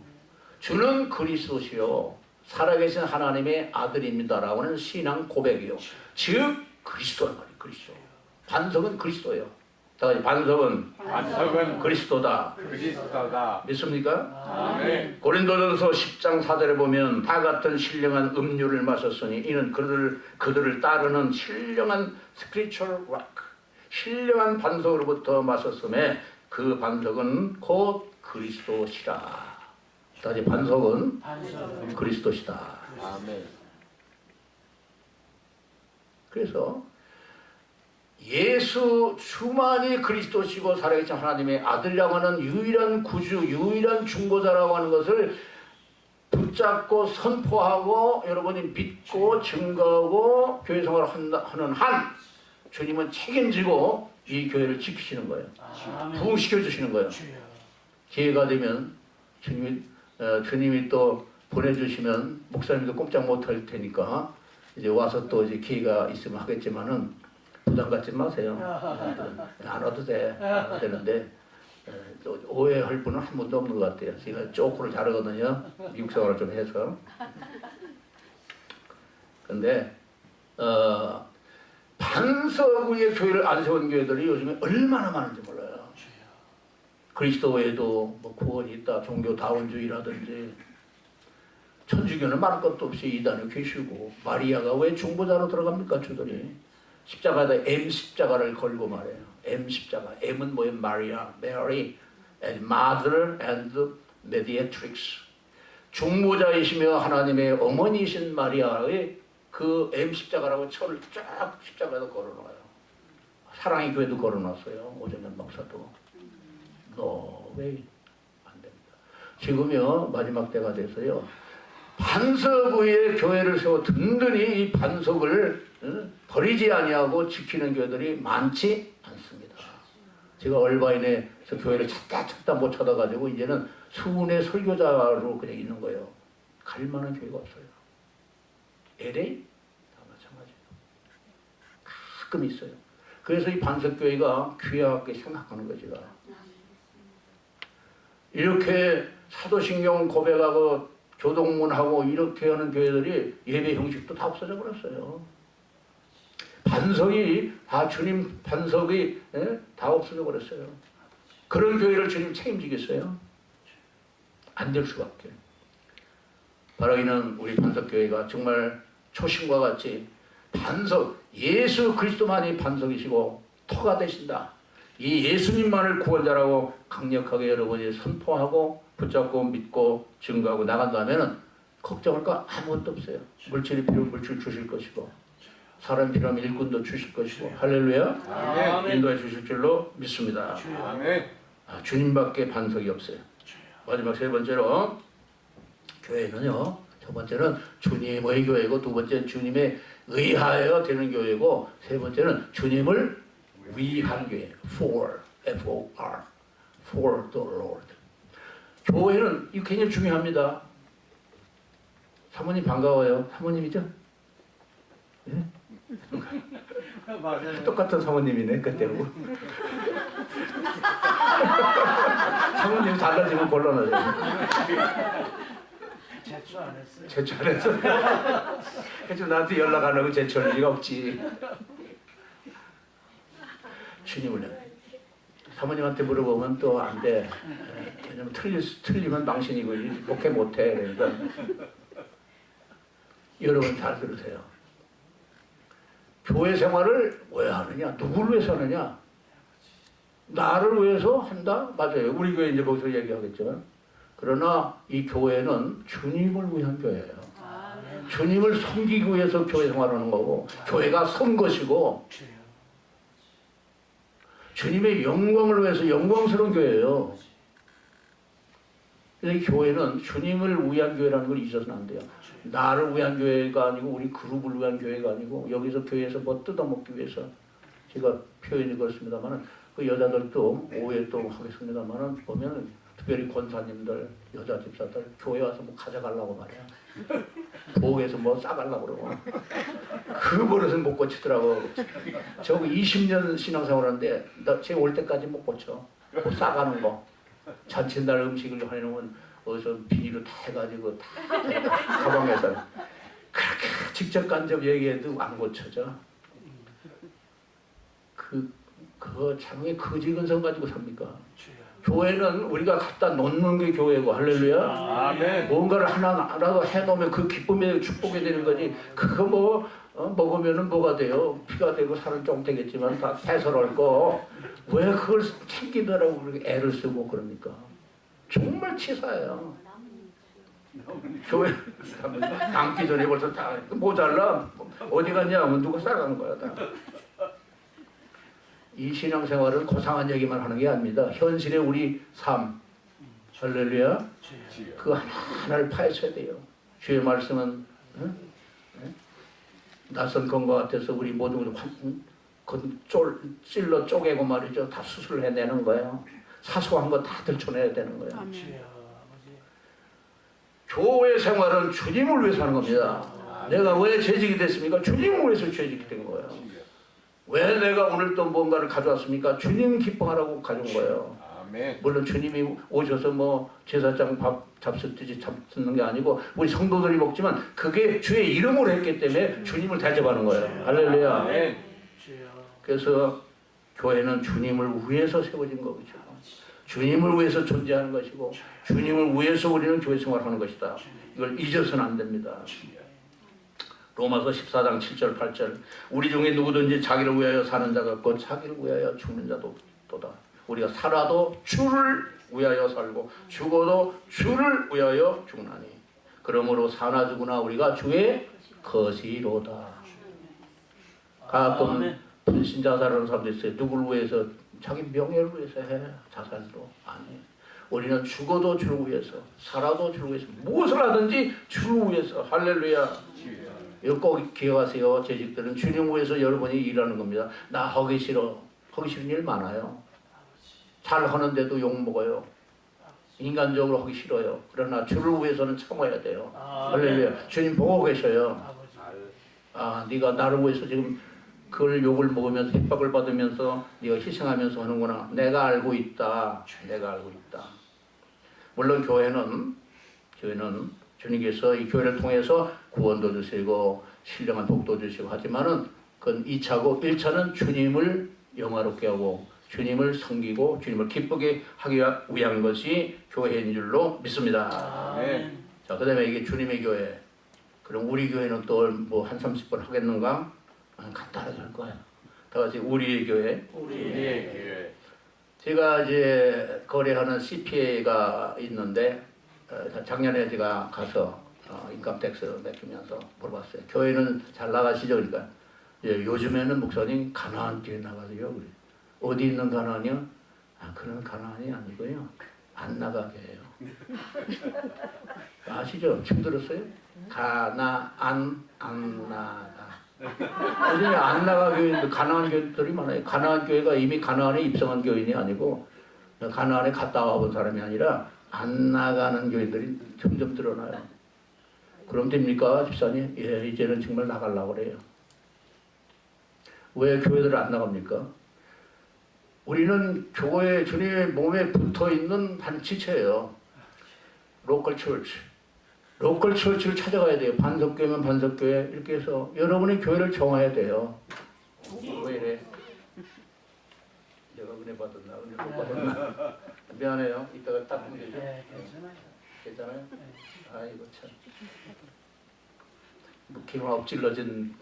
주는 그리스도시요 살아계신 하나님의 아들입니다라고 하는 신앙 고백이요. 즉 그리스도란 말이에요. 그리스도. 반석은 그리스도예요. 다 같이 반석은 그리스도다. 믿습니까? 아멘. 고린도전서 10장 4절에 보면 다 같은 신령한 음료를 마셨으니 이는 그들을 따르는 신령한 spiritual rock, 신령한 반석으로부터 마셨음에 그 반석은 곧 그리스도시라. 다시 반석은 그리스도시다. 아멘. 그래서 예수 주만이 그리스도시고 살아계신 하나님의 아들이라고 하는 유일한 구주, 유일한 중보자라고 하는 것을 붙잡고 선포하고 여러분이 믿고 증거하고 교회 생활을 하는 한 주님은 책임지고 이 교회를 지키시는 거예요. 부흥시켜 주시는 거예요. 기회가 되면 주님이 또 보내주시면 목사님도 꼼짝 못할 테니까 이제 와서 또 이제 기회가 있으면 하겠지만은 부담 갖지 마세요. 안 와도 돼. 안 와도 되는데 오해할 분은 한 분도 없는 것 같아요. 제가 쪼크를 잘하거든요. 미국 생활을 좀 해서. 근데 반석 위에 교회를 안 세운 교회들이 요즘에 얼마나 많은지 몰라요. 그리스도 외에도 뭐 구원이 있다. 종교다원주의라든지 천주교는 말할 것도 없이 이단에 계시고 마리아가 왜 중보자로 들어갑니까? 주들이 십자가에다 M 십자가를 걸고 말해요. M 십자가. M은 뭐예요? 마리아, 메리, and mother and mediatrix. 중보자이시며 하나님의 어머니이신 마리아의 그 M 십자가라고 철을 쫙 십자가에다 걸어놓아요. 사랑의 교회도 걸어놨어요. 오정현 박사도. 왜 안 됩니다. 지금요 마지막 때가 돼서요 반석 위에 교회를 세워 든든히 이 반석을 버리지 아니하고 지키는 교회들이 많지 않습니다. 제가 얼바인에서 교회를 찾다 못 찾아가지고 이제는 수훈의 설교자로 그냥 있는 거예요. 갈 만한 교회가 없어요. LA? 다 마찬가지예요. 가끔 있어요. 그래서 이 반석교회가 귀하게 생각하는 거지. 이렇게 사도신경 고백하고 교동문하고 이렇게 하는 교회들이 예배 형식도 다 없어져 버렸어요. 반석이 다 주님 반석이 다 없어져 버렸어요. 그런 교회를 주님 책임지겠어요? 안 될 수밖에. 바라기는 우리 반석교회가 정말 초심과 같이 반석, 예수 그리스도만이 반석이시고 터가 되신다. 이 예수님만을 구원자라고 강력하게 여러분이 선포하고 붙잡고 믿고 증거하고 나간다면 걱정할 거 아무것도 없어요. 물질이 필요하면 물질 주실 것이고 사람이 필요하면 일꾼도 주실 것이고 할렐루야. 아멘. 인도해 주실 줄로 믿습니다. 아멘. 주님밖에 반석이 없어요. 마지막 세 번째로 교회는요. 첫 번째는 주님의 교회고 두 번째는 주님에 의하여 되는 교회고 세 번째는 주님을 위한 교회. For, F-O-R, for the Lord. 교회는 이 굉장히 중요합니다. 사모님 반가워요. 사모님이죠? 네? 맞아요. 똑같은 사모님이네 그때로. 사모님 달라지면 곤란하죠. 제출 안 했어요. 제출 안 했어. 그래서 나한테 연락 안 하고 제출할 리가 없지. 주님을 사모님한테 물어보면 또 안 돼. 왜냐면 틀리면 망신이고 목회 못해. 그러니까 여러분 잘 들으세요. 교회 생활을 왜 하느냐? 누구를 위해서 하느냐? 나를 위해서 한다? 맞아요. 우리 교회 이제 거기서 얘기하겠지만 그러나 이 교회는 주님을 위한 교회예요. 주님을 섬기기 위해서 교회 생활하는 거고 교회가 선 것이고 주님의 영광을 위해서 영광스러운 교회예요. 그래서 교회는 주님을 위한 교회라는 걸 잊어서는 안 돼요. 나를 위한 교회가 아니고 우리 그룹을 위한 교회가 아니고 여기서 교회에서 뭐 뜯어먹기 위해서 제가 표현이 그렇습니다만 그 여자들도 오해 또 하겠습니다만 보면 특별히 권사님들 여자 집사들 교회 와서 뭐 가져가려고 말이야. 부엌에서 뭐 싸가려고 그러고 그 버릇은 못 고치더라고. 저거 20년 신앙생활 하는데 나 제가 올 때까지 못 고쳐. 뭐 싸가는 거 잔칫날 음식을 해놓으면 어디서 비닐로 다 해가지고 다 가방에서 그렇게 직접 간접 얘기해도 안 고쳐져. 그거 장에 거지 근성 가지고 삽니까? 교회는 우리가 갖다 놓는 게 교회고 할렐루야. 아멘. 뭔가를 하나라도 해놓으면 그 기쁨에 축복이 되는 거지. 그거 뭐 먹으면은 뭐가 돼요? 피가 되고 살은 좀 되겠지만 다 배설할 거. 왜 그걸 챙기느라고 그렇게 애를 쓰고 그럽니까? 정말 치사해요. 교회 남기 전에 벌써 다 모자라 어디 갔냐 하면 누가 싸가는 거야 다. 이 신앙생활은 고상한 얘기만 하는 게 아닙니다. 현실의 우리 삶, 할렐루야. 그 하나하나를 파헤쳐야 돼요. 주의 말씀은 낯선 건과 같아서 우리 모든 찔러 쪼개고 말이죠. 다 수술을 해내는 거예요. 사소한 거 다 들춰내야 되는 거예요. 교회 생활은 주님을 위해서 하는 겁니다. 내가 왜 재직이 됐습니까? 주님을 위해서 재직이 된 거예요. 왜 내가 오늘 또 뭔가를 가져왔습니까? 주님 기뻐하라고 가져온 거예요. 아멘. 물론 주님이 오셔서 뭐 제사장 밥 잡수듯이 잡수는 게 아니고 우리 성도들이 먹지만 그게 주의 이름으로 했기 때문에 주님을 대접하는 거예요. 할렐루야. 아멘. 그래서 교회는 주님을 위해서 세워진 거죠. 주님을 위해서 존재하는 것이고 주님을 위해서 우리는 교회 생활하는 것이다. 이걸 잊어서는 안 됩니다. 로마서 14장 7절 8절 우리 중에 누구든지 자기를 위하여 사는 자가 없고 자기를 위하여 죽는 자도 없도다. 우리가 살아도 주를 위하여 살고 죽어도 주를 위하여 죽나니 그러므로 사나 죽으나 우리가 주의 것이로다. 가끔 분신 자살하는 사람도 있어요. 누구를 위해서? 자기 명예를 위해서 해. 자살도 아니에요. 우리는 죽어도 주를 위해서, 살아도 주를 위해서, 무엇을 하든지 주를 위해서. 할렐루야. 이거 꼭 기억하세요. 재직들은 주님 위해서 여러분이 일하는 겁니다. 나 하기 싫어. 하기 싫은 일 많아요. 잘 하는데도 욕먹어요. 인간적으로 하기 싫어요. 그러나 주를 위해서는 참아야 돼요. 할렐루야. 주님 보고 계셔요. 아, 네가 나를 위해서 지금 그걸 욕을 먹으면서 핍박을 받으면서 네가 희생하면서 하는구나. 내가 알고 있다. 내가 알고 있다. 물론 교회는 주님께서 이 교회를 통해서 구원도 주시고 신령한 복도 주시고 하지만은 그건 2차고 1차는 주님을 영화롭게 하고 주님을 섬기고 주님을 기쁘게 하기 위한 것이 교회인 줄로 믿습니다. 네. 자, 그 다음에 이게 주님의 교회. 그럼 우리 교회는 또 뭐 한 30번 하겠는가? 간단하게 할 거예요. 다 같이 우리의 교회. 우리의 교회. 제가 이제 거래하는 CPA가 있는데 작년에 제가 가서 인컴택스 맡기면서 물어봤어요. 교회는 잘 나가시죠? 그러니까 요즘에는 목사님 가나안 교회 나가세요. 어디 있는 가나안이요? 아, 그런 가나안이 아니고요. 안 나가게 해요. 아시죠? 처음 들었어요? 가나안 안 나가. 요즘에 안 나가 교회인데 가나안 교회들이 많아요. 가나안 교회가 이미 가나안에 입성한 교인이 아니고 가나안에 갔다 와본 사람이 아니라 안 나가는 교회들이 점점 드러나요. 그럼 됩니까, 집사님? 예, 이제는 정말 나가려고 그래요. 왜 교회들 안 나갑니까? 우리는 교회 주님의 몸에 붙어있는 한 지체예요. 로컬 처치. 로컬 처치를 찾아가야 돼요. 반석교회면 반석교회 이렇게 해서 여러분의 교회를 정해야 돼요. 왜 이래? 내가 은혜 받았나? 은혜 못 받았나? 미안해요. 이따가 닦으면 되죠? 네, 괜찮아요. 괜찮아요? 아이고 참. 뭐 기름 엎질러진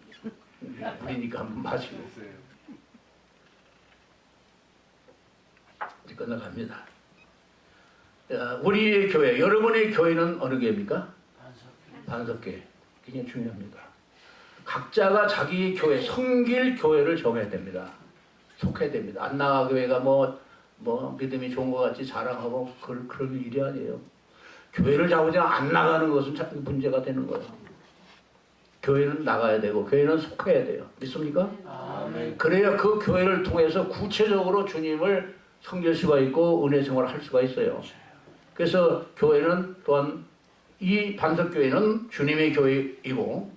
물이니까 한번 마시고. 이제 끝나갑니다. 우리의 교회, 여러분의 교회는 어느 교회입니까? 반석교회. 굉장히 중요합니다. 각자가 자기 교회, 섬길 교회를 정해야 됩니다. 속해야 됩니다. 안나가 교회가 뭐 믿음이 좋은 것 같이 자랑하고 그런 일이 아니에요. 교회를 잡으지 안 나가는 것은 참 문제가 되는 거예요. 교회는 나가야 되고 교회는 속해야 돼요. 믿습니까? 아멘. 그래야 그 교회를 통해서 구체적으로 주님을 섬길 수가 있고 은혜 생활을 할 수가 있어요. 그래서 교회는 또한 이 반석교회는 주님의 교회이고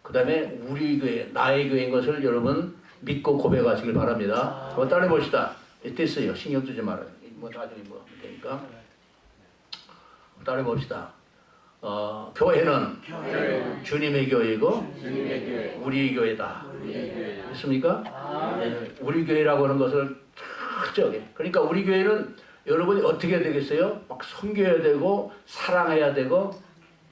그 다음에 우리 교회, 나의 교회인 것을 여러분 믿고 고백하시길 바랍니다. 한번 따라해 봅시다. 됐어요. 신경 쓰지 말아요. 뭐 나중에 뭐 되니까. 따라해 봅시다. 교회는 주님의 교회이고 주님의 교회. 우리 교회다. 우리의 교회. 믿습니까? 네, 우리 교회라고 하는 것을 저게. 그러니까 우리 교회는 여러분이 어떻게 되겠어요? 막 섬겨야 되고 사랑해야 되고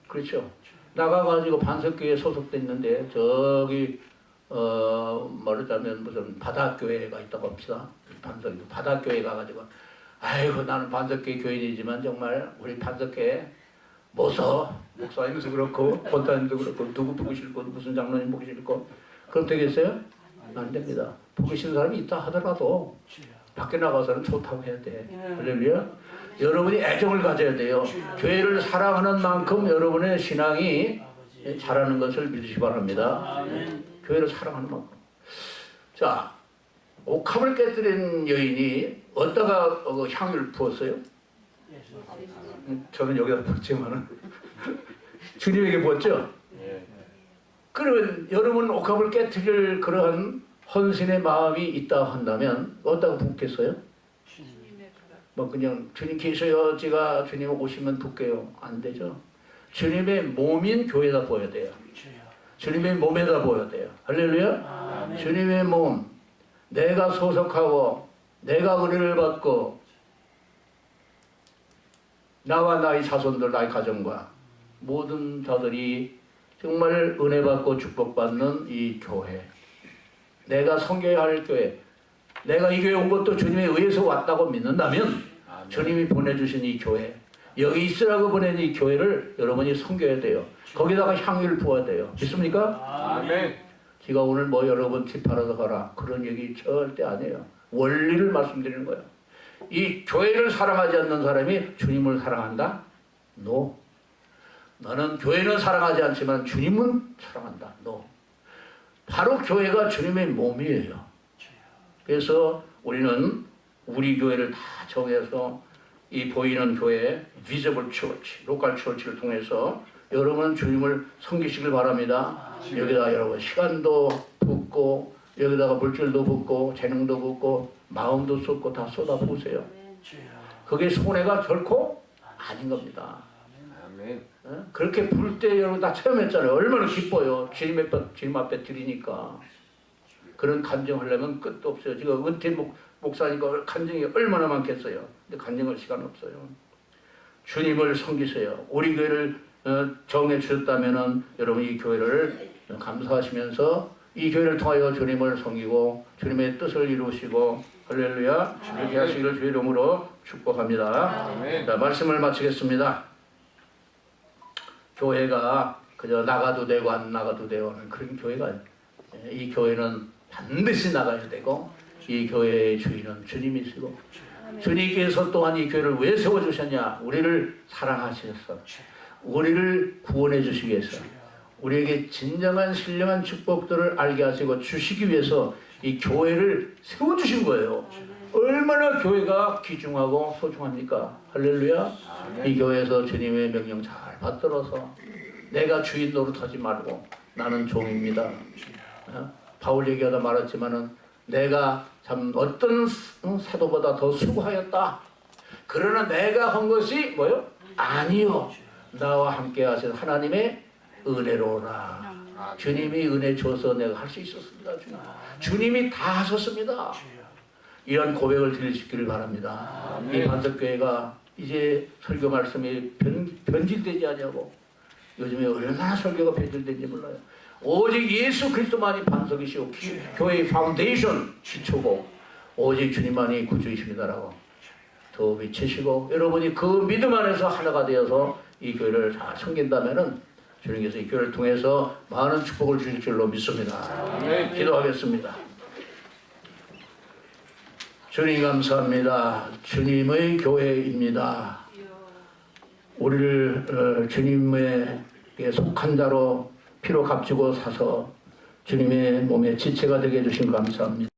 그렇죠. 나가가지고 반석교회에 소속됐는데 저기 말하자면 무슨 바닷교회가 있다고 합시다. 바닷교회 가가지고 아이고 나는 반석교회 교인이지만 정말 우리 반석교회 목사님도 그렇고 권사님도 그렇고 누구 보기 싫고 무슨 장로님 보기 싫고 그럼 되겠어요? 안 됩니다. 보기 싫은 사람이 있다 하더라도 밖에 나가서는 좋다고 해야 돼. 할렐루야. 여러분이 애정을 가져야 돼요. 교회를 사랑하는 만큼 여러분의 신앙이 자라는 것을 믿으시기 바랍니다. 교회를 사랑하는 만큼. 자, 옥합을 깨뜨린 여인이 어디다가 향유를 부었어요? 저는 여기다 부었지만은 주님에게 부었죠? 그러면 여러분 옥합을 깨뜨릴 그러한 헌신의 마음이 있다 한다면 어디다가 붓겠어요? 뭐 그냥 주님 계셔요. 제가 주님 오시면 붓게요. 안 되죠. 주님의 몸인 교회에다 보여야 돼요. 주님의 몸에다 보여야 돼요. 할렐루야. 주님의 몸. 내가 소속하고 내가 은혜를 받고 나와 나의 자손들 나의 가정과 모든 자들이 정말 은혜 받고 축복받는 이 교회. 내가 섬겨야 할 교회. 내가 이 교회 온 것도 주님에 의해서 왔다고 믿는다면 주님이 보내주신 이 교회. 여기 있으라고 보낸 이 교회를 여러분이 섬겨야 돼요. 거기다가 향유를 부어야 돼요. 믿습니까? 아멘. 지가 오늘 뭐 여러분 팁하러 가라 그런 얘기 절대 아니에요. 원리를 말씀드리는 거예요. 이 교회를 사랑하지 않는 사람이 주님을 사랑한다? No. 나는 교회는 사랑하지 않지만 주님은 사랑한다. No. 바로 교회가 주님의 몸이에요. 그래서 우리는 우리 교회를 다 정해서 이 보이는 교회 비저블 처치, 로컬 처치를 통해서 여러분 주님을 섬기시길 바랍니다. 여기다 여러분 시간도 붓고 여기다가 물질도 붓고 재능도 붓고 마음도 쏟고 다 쏟아부으세요. 그게 손해가 결코 아닌 겁니다. 아멘. 그렇게 부를 때 여러분 다 체험했잖아요. 얼마나 기뻐요. 주님 앞에 드리니까. 그런 간증하려면 끝도 없어요. 지금 은퇴 목사니까 간증이 얼마나 많겠어요. 근데 간증할 시간 없어요. 주님을 섬기세요. 우리 교회를 정해 주셨다면은 여러분 이 교회를 감사하시면서 이 교회를 통하여 주님을 섬기고 주님의 뜻을 이루시고 할렐루야 이렇게 하시기를 주의 이름으로 축복합니다. 아멘. 자, 말씀을 마치겠습니다. 교회가 그저 나가도 되고 안 나가도 되고 하는 그런 교회가 아니에요. 이 교회는 반드시 나가야 되고 이 교회의 주인은 주님이시고 주님께서 또한 이 교회를 왜 세워주셨냐? 우리를 사랑하셔서 우리를 구원해 주시기 위해서 우리에게 진정한 신령한 축복들을 알게 하시고 주시기 위해서 이 교회를 세워주신 거예요. 얼마나 교회가 귀중하고 소중합니까? 할렐루야. 이 교회에서 주님의 명령 잘 받들어서 내가 주인 노릇하지 말고 나는 종입니다. 바울 얘기하다 말했지만은 내가 참 어떤 사도보다 더 수고하였다. 그러나 내가 한 것이 뭐요? 아니요. 나와 함께 하신 하나님의 은혜로라. 주님이 은혜 줘서 내가 할 수 있었습니다. 주님이 다 하셨습니다. 이런 고백을 드리시기를 바랍니다. 이 반석교회가 이제 설교 말씀이 변질되지 않냐고. 요즘에 얼마나 설교가 변질된지 몰라요. 오직 예수 그리스도만이 반석이시고 교회의 파운데이션 기초고 오직 주님만이 구주이십니다라고 더 외치시고 여러분이 그 믿음 안에서 하나가 되어서 이 교회를 잘 섬긴다면은 주님께서 이 교회를 통해서 많은 축복을 주실 줄로 믿습니다. 기도하겠습니다. 주님 감사합니다. 주님의 교회입니다. 우리를 주님의 속한 자로 피로 값지고 사서 주님의 몸에 지체가 되게 해주신 감사합니다.